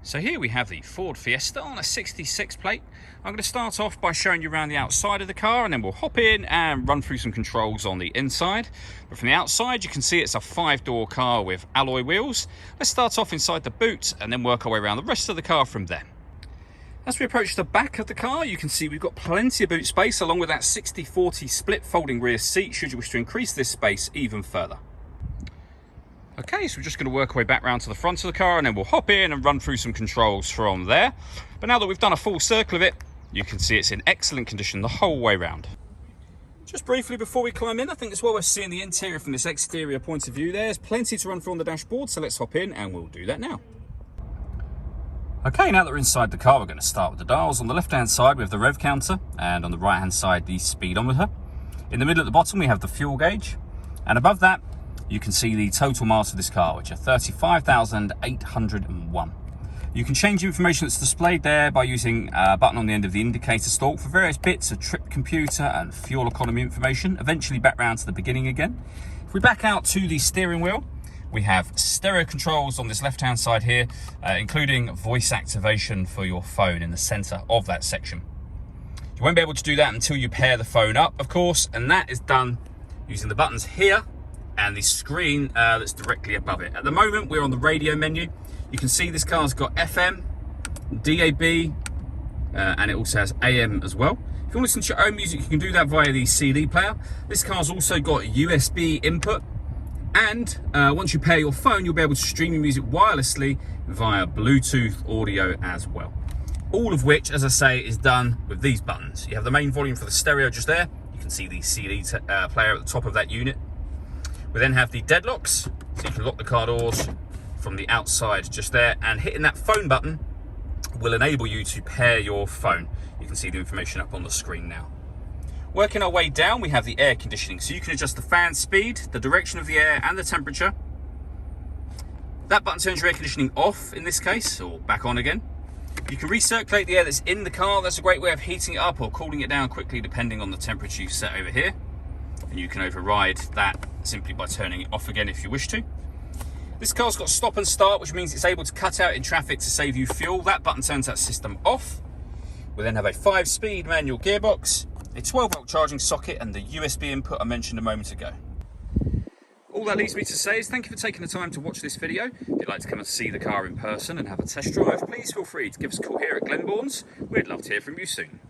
So here we have the Ford Fiesta on a 66 plate. I'm going to start off by showing you around the outside of the car, and then we'll hop in and run through some controls on the inside. But from the outside you can see it's a 5-door car with alloy wheels. Let's start off inside the boot and then work our way around the rest of the car from there. As we approach the back of the car, you can see we've got plenty of boot space along with that 60-40 split folding rear seat should you wish to increase this space even further. Okay, so we're just going to work our way back round to the front of the car and then we'll hop in and run through some controls from there. But now that we've done a full circle of it, you can see it's in excellent condition the whole way round. Just briefly before we climb in, I think it's well worth seeing the interior from this exterior point of view. There's plenty to run through on the dashboard, so let's hop in and we'll do that now. Okay, now that we're inside the car, we're going to start with the dials. On the left-hand side, we have the rev counter, and on the right-hand side, the speedometer. In the middle at the bottom, we have the fuel gauge, and above that, you can see the total miles of this car, which are 35,801. You can change the information that's displayed there by using a button on the end of the indicator stalk for various bits of trip computer and fuel economy information, eventually back round to the beginning again. If we back out to the steering wheel, we have stereo controls on this left-hand side here, including voice activation for your phone in the center of that section. You won't be able to do that until you pair the phone up, of course, and that is done using the buttons here and the screen that's directly above it. At the moment, we're on the radio menu. You can see this car's got FM, DAB, and it also has AM as well. If you want to listen to your own music, you can do that via the CD player. This car's also got USB input, and once you pair your phone, you'll be able to stream your music wirelessly via Bluetooth audio as well. All of which, as I say, is done with these buttons. You have the main volume for the stereo just there. You can see the CD player at the top of that unit. We then have the deadlocks, so you can lock the car doors from the outside just there, and hitting that phone button will enable you to pair your phone. You can see the information up on the screen now. Working our way down, we have the air conditioning, so you can adjust the fan speed, the direction of the air, and the temperature. That button turns your air conditioning off in this case, or back on again. You can recirculate the air that's in the car. That's a great way of heating it up or cooling it down quickly depending on the temperature you set over here. And you can override that simply by turning it off again if you wish to. This car's got stop and start, which means it's able to cut out in traffic to save you fuel. That button turns that system off. We then have a 5-speed manual gearbox, a 12-volt charging socket, and the USB input I mentioned a moment ago. All that leaves me to say is thank you for taking the time to watch this video. If you'd like to come and see the car in person and have a test drive, please feel free to give us a call here at Glenbourne's. We'd love to hear from you soon.